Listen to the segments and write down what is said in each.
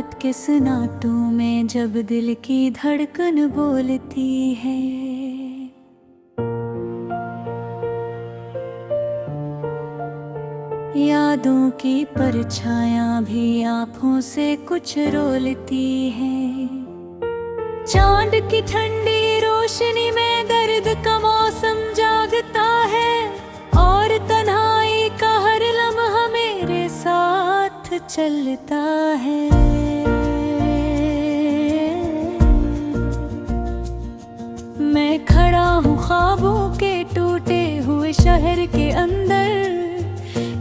रात के सन्नाटों में जब दिल की धड़कन बोलती है। यादों की परछायां भी आँखों से कुछ रोलती है। चांद की ठंडी रोशनी में दर्द का मौसम जागता है और तन्हाई का हर लम्हा मेरे साथ चलता है। मैं खड़ा हूँ ख्वाबों के टूटे हुए शहर के अंदर,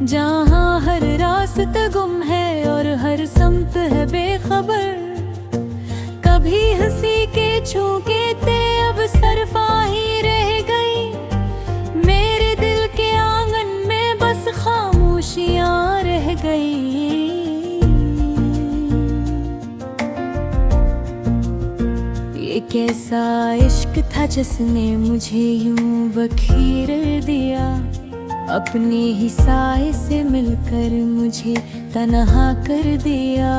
जहाँ हर रास्ता गुम है और हर सम्त है बेखबर। कभी हंसी के झोंके थे अब सरफाही रह गई, मेरे दिल के आंगन में बस खामोशियां रह गई। ये कैसा इश्क था जिसने मुझे यूं बखेर दिया, अपने ही साए से मिलकर मुझे तन्हा कर दिया।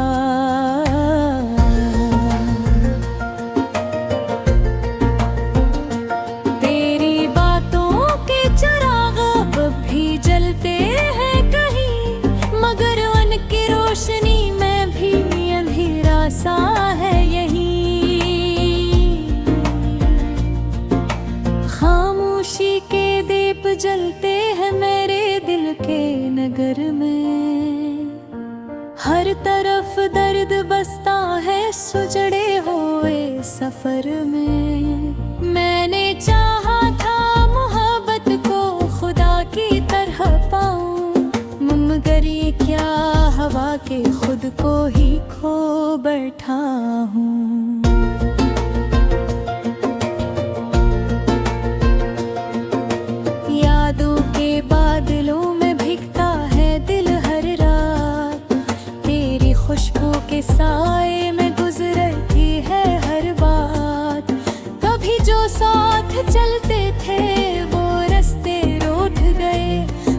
तेरी बातों के चिराग अब भी जलते हैं कहीं, मगर उनकी रोशनी में भी अंधेरा सा है यहीं। खामोशी के दीप जलते हैं मेरे दिल के नगर में, हर तरफ दर्द बसता है सुजड़े हुए सफर में। मैंने चाहा था मोहब्बत को खुदा की तरह पाऊं, मगर ये क्या हवा के खुद को ही खो बैठा हूँ। यादों के बादलों में भीगता है दिल हर रात, तेरी खुशबू के साए में गुजरती है हर बात। कभी जो साथ चलते थे वो रास्ते रूठ गए,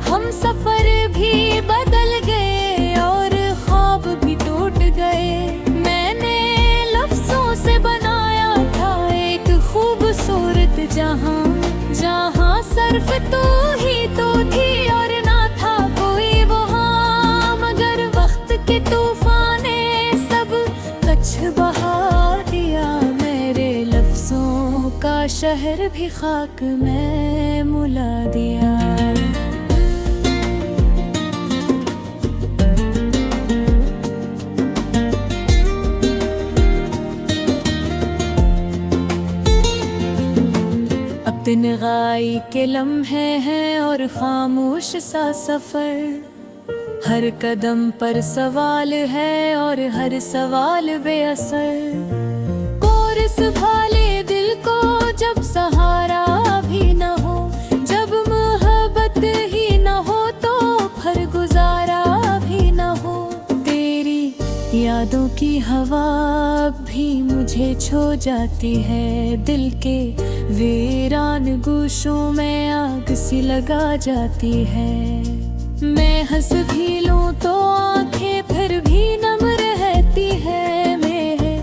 हम सफर भी बदल गए और ख्वाब भी टूट गए। मैंने लफ्जों से बनाया था एक खूबसूरत जहां, जहां सिर्फ तू ही तो थी और ना था कोई वहाँ। मगर वक्त के तूफान ने सब कच्छ बहा दिया, मेरे लफ्जों का शहर भी खाक में मुला दिया। तन्हाई के लम्हे हैं और खामोश सा सफर, हर कदम पर सवाल है और हर सवाल बेअसर। कोरस भाले दिल को जब सहारा भी न हो, जब मोहब्बत ही न हो तो फिर गुजारा भी न हो। तेरी यादों की हवा भी मुझे छू जाती है, दिल के वीरान गोशों में आग सी लगा जाती है। मैं हंस भी लूं तो आंखें फिर भी नम रहती है, मेरे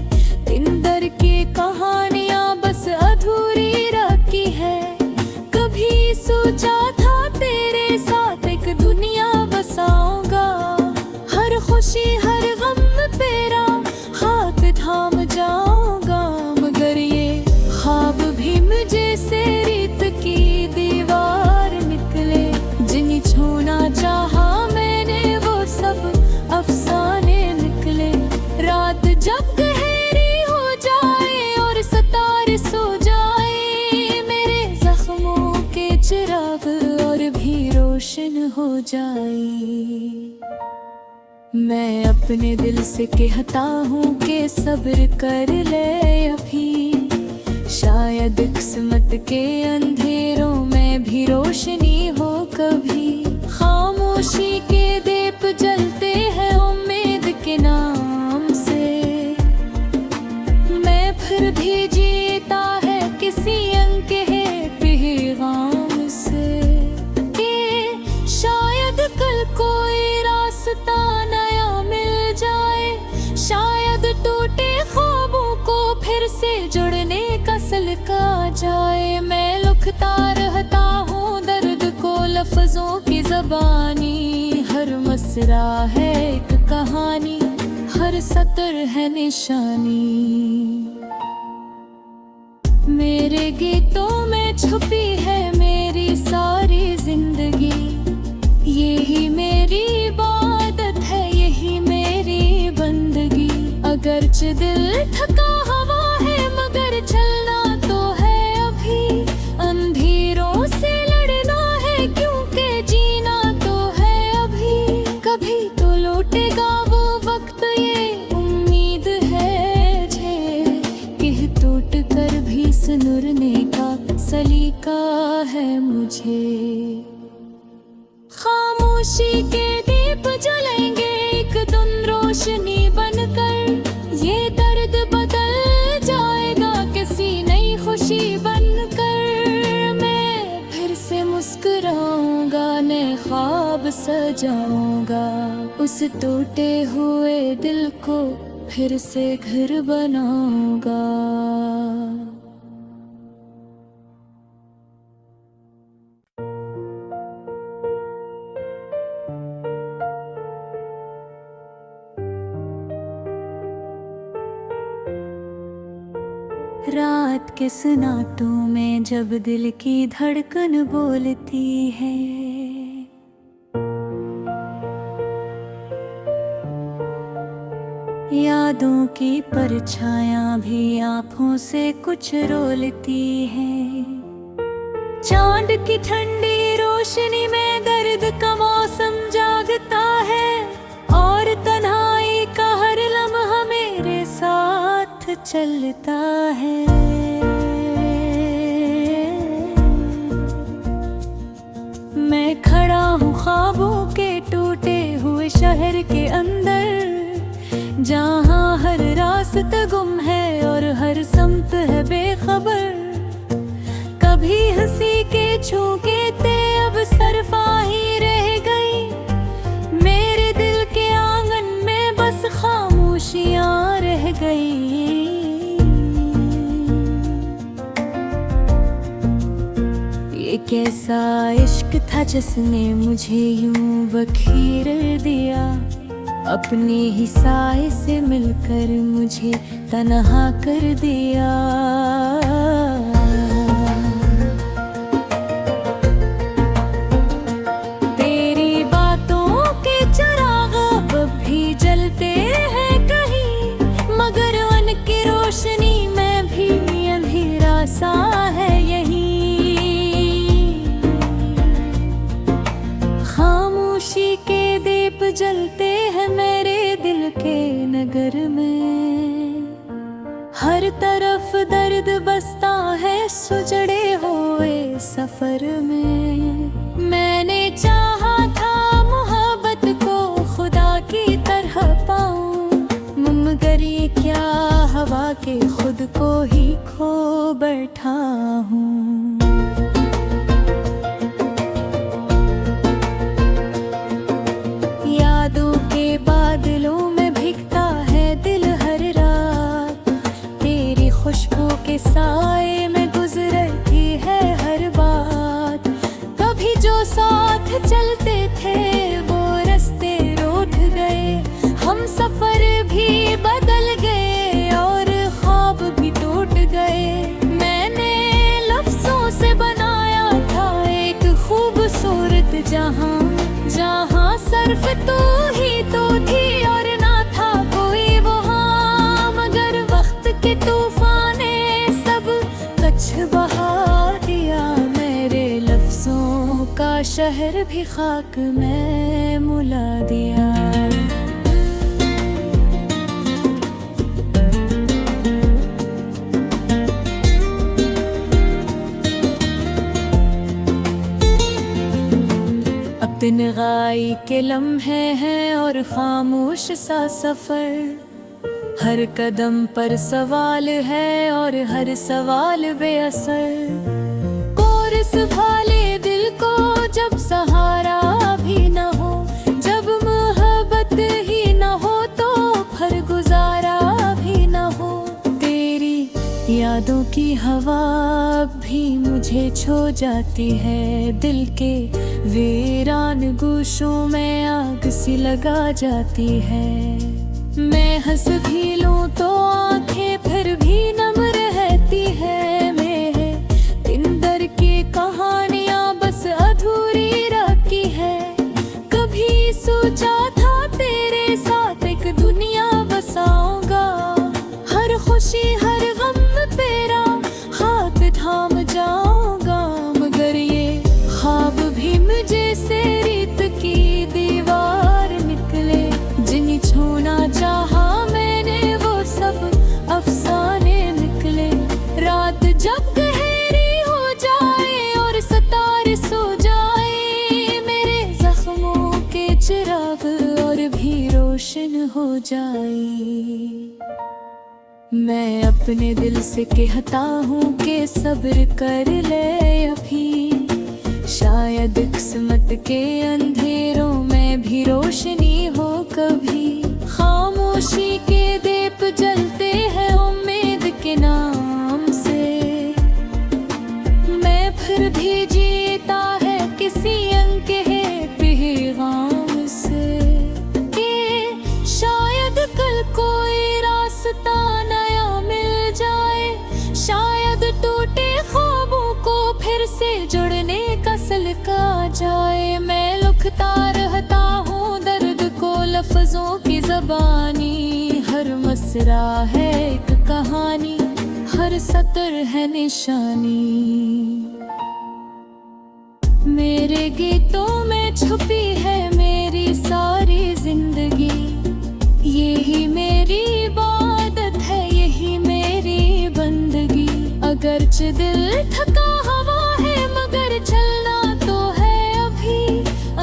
इंदर की कहानियां बस अधूरी रखी है। कभी सोचा था तेरे साथ एक दुनिया बसाऊंगा, हर खुशी हर गम तेरा हाथ थाम जाऊंगा। मगर ये ख्वाब भी मुझे से रीत की दीवार निकले, जिन्हें छूना चाहा मैंने वो सब अफसाने निकले। रात जब गहरी हो जाए और सितारे सो जाए, मेरे जख्मों के चिराग और भी रोशन हो जाए। मैं अपने दिल से कहता हूँ कि सब्र कर ले अभी, शायद किस्मत के अंधेरों में भी रोशनी हो कभी। खामोशी के दीप जलते हैं उम्मीद के नाम से, मैं फिर भी जीता है किसी अनकहे पैगाम से, कि शायद कल कोई रास्ता नया मिल जाए, शायद दिल का जाए। मैं लिखता रहता हूँ दर्द को लफ्जों की ज़बानी। हर मसरा है एक कहानी, हर सतर है निशानी। मेरे गीतों में छुपी है मेरी सारी जिंदगी। यही मेरी इबादत है, यही मेरी बंदगी। अगरचे दिल थका हवा है मगर चलना तो है अभी। अंधेरों से लड़ना है क्योंकि जीना तो है अभी। कभी तो लौटेगा वो वक्त, ये उम्मीद है मुझे कि टूट कर भी सुनुरने का सलीका है मुझे। खामोशी के दीप जलेंगे एक दिन रोशनी बनकर। ये दर्द बदल जाएगा किसी नई खुशी बनकर। मैं फिर से मुस्कुराऊंगा, नए ख्वाब सजाऊंगा। उस टूटे हुए दिल को फिर से घर बनाऊंगा। रात के सन्नाटों में जब दिल की धड़कन बोलती है, यादों की परछायां भी आँखों से कुछ रोलती है। चांद की ठंडी रोशनी में दर्द का मौसम जागता है और तन्हाई का हर लम्हा मेरे साथ चलता है। मैं खड़ा हूँ ख्वाबों के टूटे हुए शहर के अंदर, जहाँ हर रास्ता गुम है और हर समत है बेखबर। कभी हंसी के झोंके थे अब सरफा ही रह गई। मेरे दिल के आंगन में बस खामोशियाँ रह गई। ये कैसा इश्क था जिसने मुझे यूं बखेर दिया। अपने ही साए से मिलकर मुझे तन्हा कर दिया। तेरी बातों के चिराग अब भी जलते हैं कहीं, मगर उनकी रोशनी में भी अंधेरा सा है यहीं। खामोशी के दीप जलते हैं मेरे दिल के नगर में। हर तरफ दर्द बसता है सुजड़े हुए सफर में। मैंने चाहा था मोहब्बत को खुदा की तरह पाऊं, मगर ये क्या हवा के खुद को ही खो बैठा हूँ। बादलों में भीगता है दिल हर रात। तेरी खुशबू के साए में गुजरती है हर बात। कभी जो साथ चलते थे वो रास्ते रूठ गए। हम सफर भी बदल गए और ख्वाब भी टूट गए। मैंने लफ्जों से बनाया था एक खूबसूरत जहां, जहां सिर्फ तू ही तो थी और ना था कोई वहाँ। मगर वक्त के तूफान ने सब कच्छ बहा दिया। मेरे लफ्जों का शहर भी खाक में मुला दिया। तन्हाई के लम्हे हैं और खामोश सा सफर। हर कदम पर सवाल है और हर सवाल बेअसर। कोरस भाले दिल को जब सहारा भी न हो, जब मोहब्बत ही न हो तो फिर गुजारा भी न हो। तेरी यादों की हवा भी मुझे छू जाती है, दिल के वीरान गोशों में आग सी लगा जाती है। मैं हंस भी लूं तो आंखें फिर भी नम रहती है, मेरे अंदर की कहानियां बस अधूरी रखी है। कभी सोचा था तेरे साथ एक दुनिया बसाऊंगा, हर खुशी हर गम तेरा हाथ थाम जाऊंगा, मगर ये ख्वाब भी मुझे से रेत की दीवार निकले। जिन्हें छूना चाहा मैंने वो सब अफसाने निकले। रात जब गहरी हो जाए और सितारे सो जाए, मेरे जख्मों के चिराग और भी रोशन हो जाए। मैं अपने दिल से कहता हूँ कि सब्र कर ले अभी, शायद किस्मत के अंधेरों में भी रोशनी हो कभी। खामोशी के दीप जलते हैं उम्मीद के नाम से, मैं फिर भी जीता है किसी अनकहे पैगाम से, कि शायद कल कोई रास्ता नया मिल जाए, शायद टूटे ख्वाबों को फिर से जुड़ने का सलीका जाए। मैं लिखता रहता हूँ दर्द को लफ्जों की ज़बानी, हर मसरा है एक कहानी, हर सतर है निशानी। मेरे गीतों में छुपी है मेरी सारी जिंदगी, यही मेरी इबादत है, यही मेरी बंदगी। अगरचे दिल थका हवा है मगर चलना तो है अभी,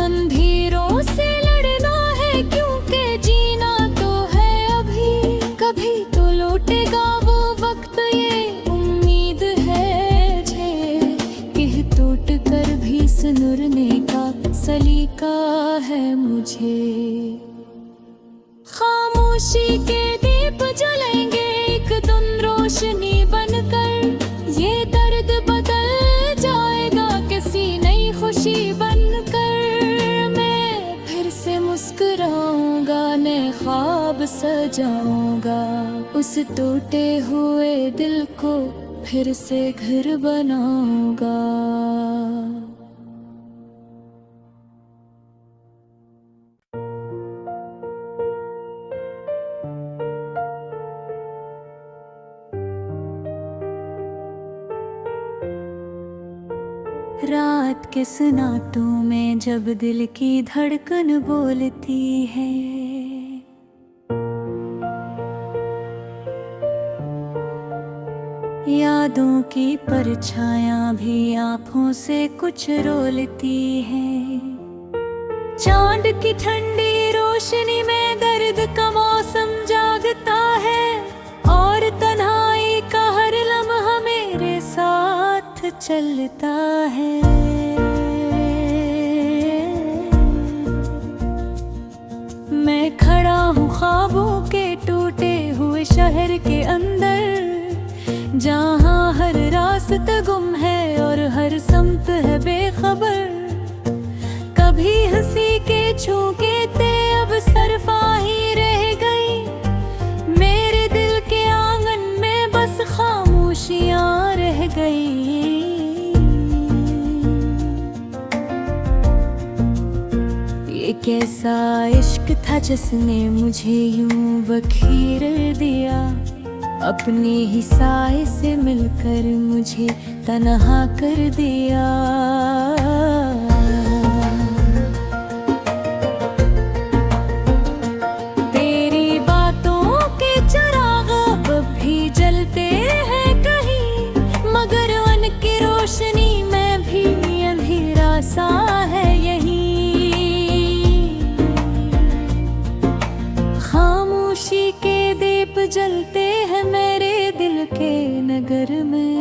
अंधेरों से लड़ना है क्योंकि जीना तो है अभी। कभी तो लौटेगा वो वक्त ये उम्मीद है मुझे, कि टूट कर भी सुनुरने का सलीका है मुझे। खामोशी के दीप जलेंगे एक दिन रोशनी बनकर, ये दर्द बदल जाएगा किसी नई खुशी बनकर। मैं फिर से मुस्कुराऊंगा, नए ख्वाब सजाऊंगा, उस टूटे हुए दिल को फिर से घर बनाऊंगा। रात के सन्नाटों में जब दिल की धड़कन बोलती है, यादों की परछायां भी आँखों से कुछ रोलती है। चांद की ठंडी रोशनी में दर्द का मौसम जागता है, और तन्हाई का हर लम्हा मेरे साथ चलता है। मैं खड़ा हूँ ख्वाबों के टूटे हुए शहर के अंदर, जहाँ हर रास्ता गुम है और हर समत है बेखबर। कभी हंसी के झोंके थे अब सरफाही रह गई, मेरे दिल के आंगन में बस खामोशियाँ रह गई। ये कैसा इश्क था जिसने मुझे यूं बखेर दिया, अपने ही साए से मिलकर मुझे तन्हा कर दिया। तेरी बातों के चिराग अब भी जलते हैं कहीं, मगर उनकी रोशनी में भी अंधेरा सा है यहीं। खामोशी के दीप जलते हैं मेरे दिल के नगर में,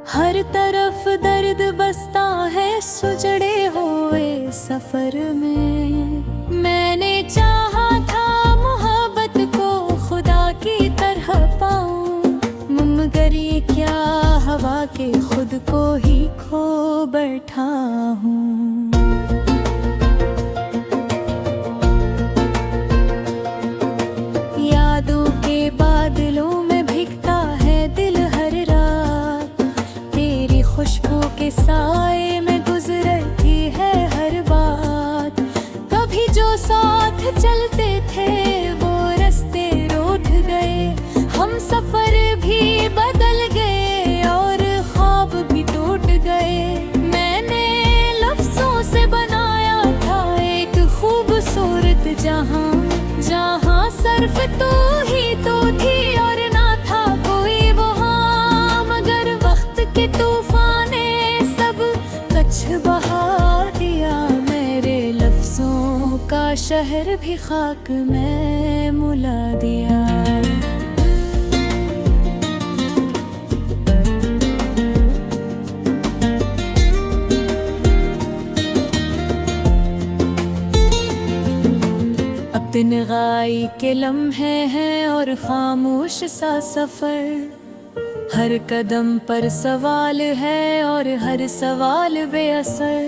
हर तरफ दर्द बसता है सुजड़े हुए सफर में। मैंने चाहा था मोहब्बत को खुदा की तरह पाऊं, ये क्या हवा के खुद को ही खो बैठा हूँ। यादों के बादलों में भीगता है दिल हर रात, तेरी खुशबू के साए में गुजरती है हर बात। कभी जो साथ चलते थे वो रास्ते रूठ गए, हम सफर भी बदल गए और ख्वाब भी टूट गए। मैंने लफ्जों से बनाया था एक खूबसूरत जहां, जहां सिर्फ तू ही तो थी और ना था कोई वहां। मगर वक्त के तूफान ने सब कच्छ बहा दिया, मेरे लफ्जों का शहर भी खाक में मुला दिया। तन्हाई के लम्हे हैं और खामोश सा सफर, हर कदम पर सवाल है और हर सवाल बेअसर।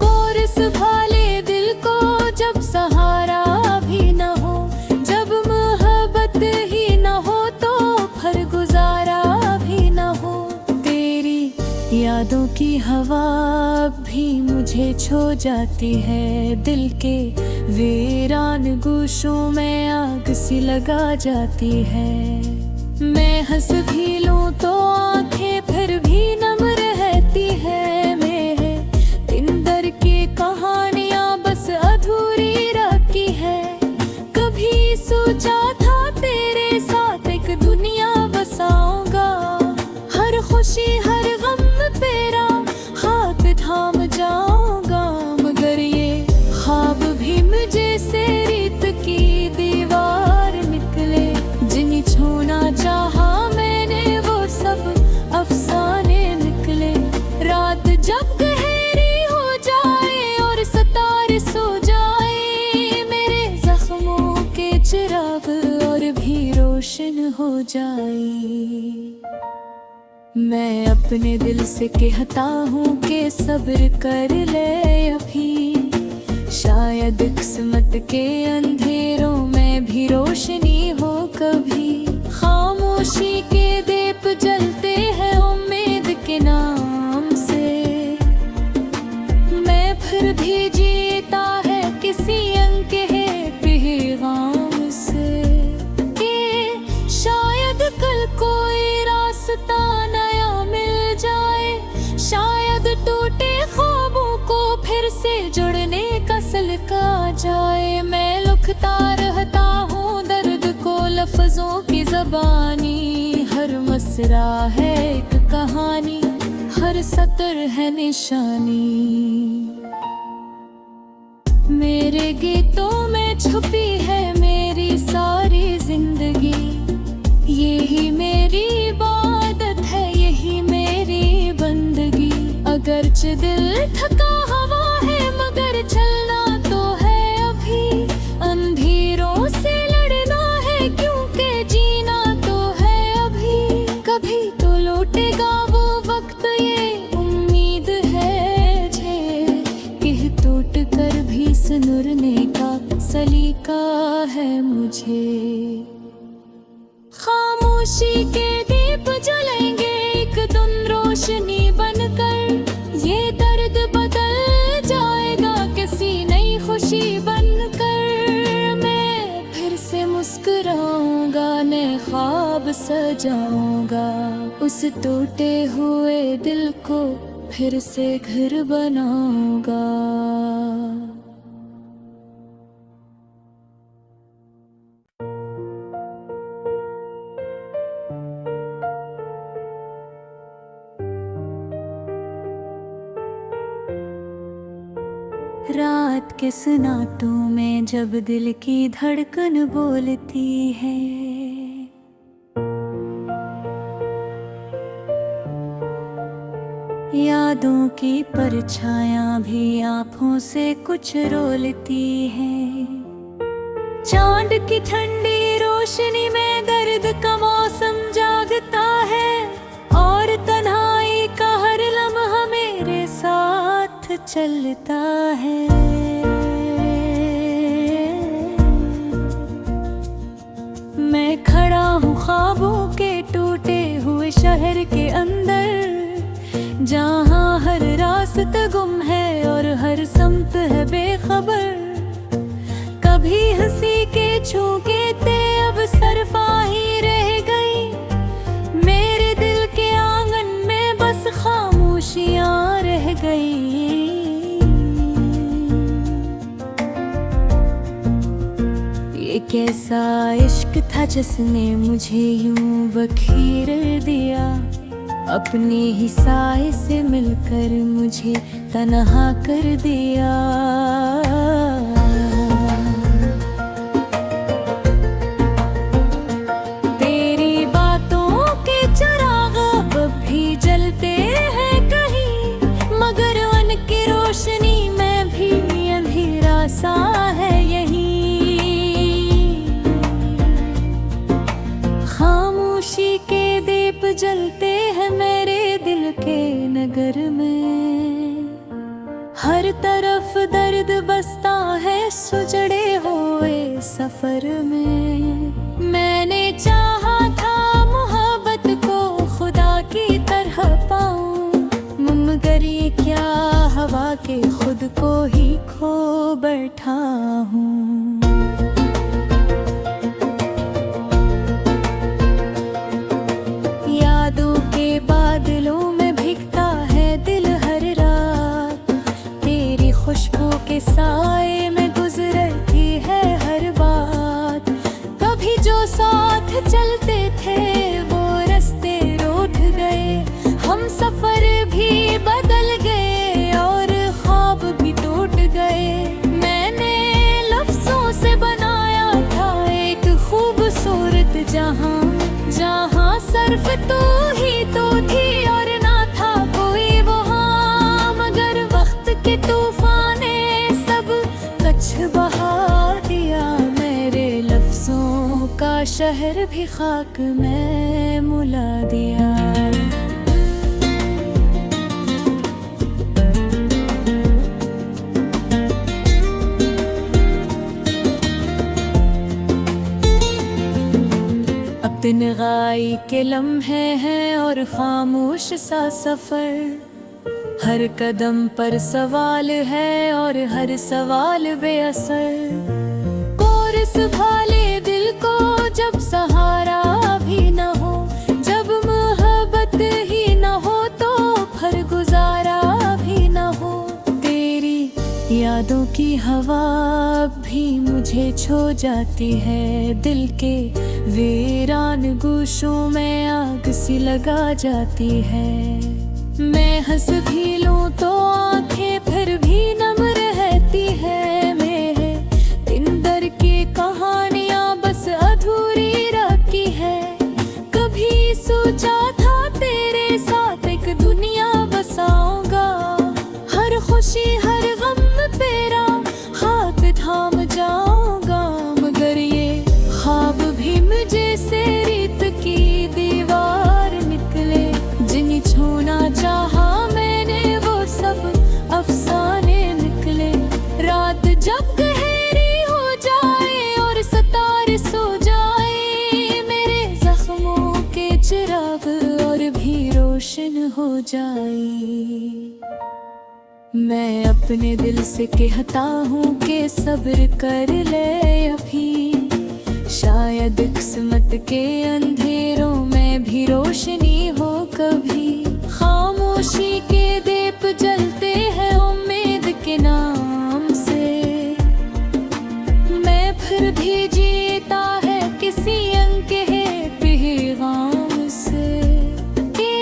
कोरस भाले दिल को जब सहारा भी न हो, जब मोहब्बत ही न हो तो फिर गुजारा भी न हो। तेरी यादों की हवा भी मुझे छू जाती है, दिल के वीरान गोशों में आग सी लगा जाती है। मैं हंस भी लूं तो आंखें फिर भी नम रहती है, मेरे अंदर की कहानियां बस अधूरी रखी है। कभी सोचा था तेरे साथ एक दुनिया बसाऊंगा, हर खुशी हर गम तेरा हाथ थाम जाऊंगा। मगर ये ख्वाब भी मुझे से रेत की दीवार निकले, जिन्हें छूना चाहा मैंने वो सब अफसाने निकले। रात जब गहरी हो जाए और सितारे सो जाए, मेरे जख्मों के चिराग और भी रोशन हो जाए। मैं अपने दिल से कहता हूँ कि सब्र कर ले अभी, शायद किस्मत के अंधेरों में भी रोशनी हो कभी। खामोशी के दीप जलते हैं उम्मीद के नाम से, मैं फिर भी जीता है किसी अनकहे पैगाम से। कि शायद कल कोई रास्ता नया मिल जाए, शायद टूटे ख्वाबों को फिर से जुड़ने का सलीका जाए। मैं लिखता रहता हूँ दर्द को लफ्जों की ज़बानी, हर मसरा है एक कहानी, हर सतर है निशानी। मेरे गीतों में छुपी है मेरी सारी जिंदगी, यही मेरी इबादत है, यही मेरी बंदगी। अगरचे दिल थका हवा है मगर चलना तो है अभी, अंधेरों से लड़ना है क्योंकि जीना तो है अभी। कभी तो लौटेगा वो वक्त ये उम्मीद है मुझे, कि टूट कर भी सनुरने का सलीका है मुझे। खामोशी के दीप जलेंगे एक दिन रोशनी बनकर, ये दर्द बदल जाएगा किसी नई खुशी बनकर। मैं फिर से मुस्कुराऊंगा, नए ख्वाब सजाऊंगा, उस टूटे हुए दिल को फिर से घर बनाऊंगा। रात के सन्नाटों में जब दिल की धड़कन बोलती है, यादों की परछायां भी आँखों से कुछ रोलती है। चांद की ठंडी रोशनी में दर्द का मौसम जागता है, चलता है। मैं खड़ा हूँ ख्वाबों के टूटे हुए शहर के अंदर, जहाँ हर रास्ता गुम है और हर समत है बेखबर। कभी हंसी के झोंके थे, अब सरफाही रह गई। मेरे दिल के आंगन में बस खामोशियां रह गई। ये कैसा इश्क था जिसने मुझे यूं बखेर दिया, अपने ही साए से मिलकर मुझे तन्हा कर दिया। तेरी बातों के चिराग अब भी जलते हैं कहीं, मगर उनकी रोशनी में भी अंधेरा सा है यहीं। खामोशी के दीप जलते हैं मेरे दिल के नगर में, हर तरफ दर्द बसता है सुजड़े हुए सफर में। मैंने चाहा था मोहब्बत को खुदा की तरह पाऊं, मगर ये क्या हवा के खुद को ही खो बैठा हूँ। यादों के बादलों में भीगता है दिल हर रात, तेरी खुशबू के साए में गुजरती है हर बात। कभी जो साथ चलते थे वो रास्ते रूठ गए, हम सफर भी बदल गए और ख्वाब भी टूट गए। मैंने लफ्जों से बनाया था एक खूबसूरत जहां, जहां सिर्फ तू ही तो थी और ना था कोई वहां। मगर वक्त के तूफान ने सब कच्छ बहा दिया, मेरे लफ्जों का शहर भी खाक में मुला दिया। तन्हाई के लम्हे हैं और खामोश सा सफर, हर कदम पर सवाल है और हर सवाल बेअसर। कोरस भाले दिल को जब सहारा भी न हो, जब मोहब्बत ही न हो तो फिर गुजारा भी न हो। तेरी यादों की हवा भी मुझे छू जाती है, दिल के वीरान गोशों में आग सी लगा जाती है। मैं हंस भी लूं तो आंखें फिर भी नम रहती है। मेरे दिनदर की कहानियां बस अधूरी रखी है। कभी सोचा था तेरे साथ एक दुनिया बसाऊंगा, हर खुशी हर गम तेरा हाथ थाम जाऊंगा। मगर ये ख्वाब भी मुझे से रेत की दीवार निकले, जिन्हें छूना चाहा मैंने वो सब अफसाने निकले। रात जब गहरी हो जाए और सितारे सो जाए, मेरे जख्मों के चिराग और भी रोशन हो जाए। मैं अपने दिल से कहता हूँ कि सब्र कर ले अभी, शायद किस्मत के अंधेरों में भी रोशनी हो कभी। खामोशी के दीप जलते हैं उम्मीद के नाम से, मैं फिर भी जीता है किसी अनकहे पैगाम से। कि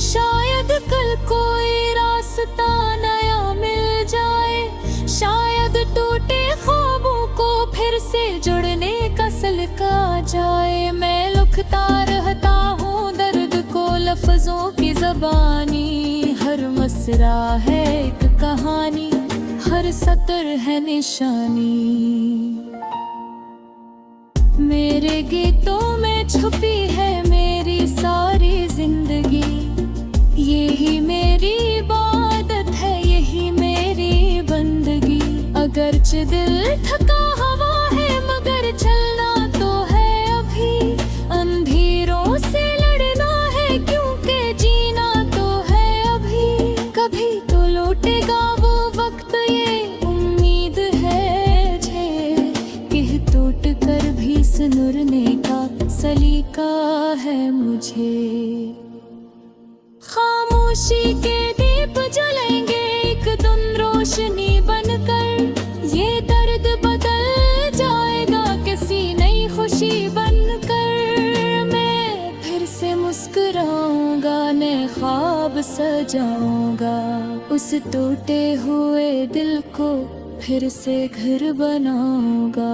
शायद कल कोई रास्ता नया मिल जाए, शायद टूटे ख्वाबों को फिर से जुड़ने का सलीका जाए। मैं लिखता रहता हूँ दर्द को लफ्जों की ज़बानी, हर मसरा है एक कहानी, हर सतर है निशानी। मेरे गीतों में छुपी है मेरी सारी जिंदगी, यही मेरी इबादत है, यही मेरी दिल थका हवा है मगर चलना तो है अभी, अंधेरों से लड़ना है क्योंकि जीना तो है अभी। कभी तो लौटेगा वो वक्त ये उम्मीद है मुझे, कि टूट कर भी सुनुरने का सलीका है मुझे। खामोशी के दीप जलेंगे एक दिन रोशनी बनकर, ये दर्द बदल जाएगा किसी नई खुशी बनकर। मैं फिर से मुस्कुराऊंगा, नए ख्वाब सजाऊंगा, उस टूटे हुए दिल को फिर से घर बनाऊंगा।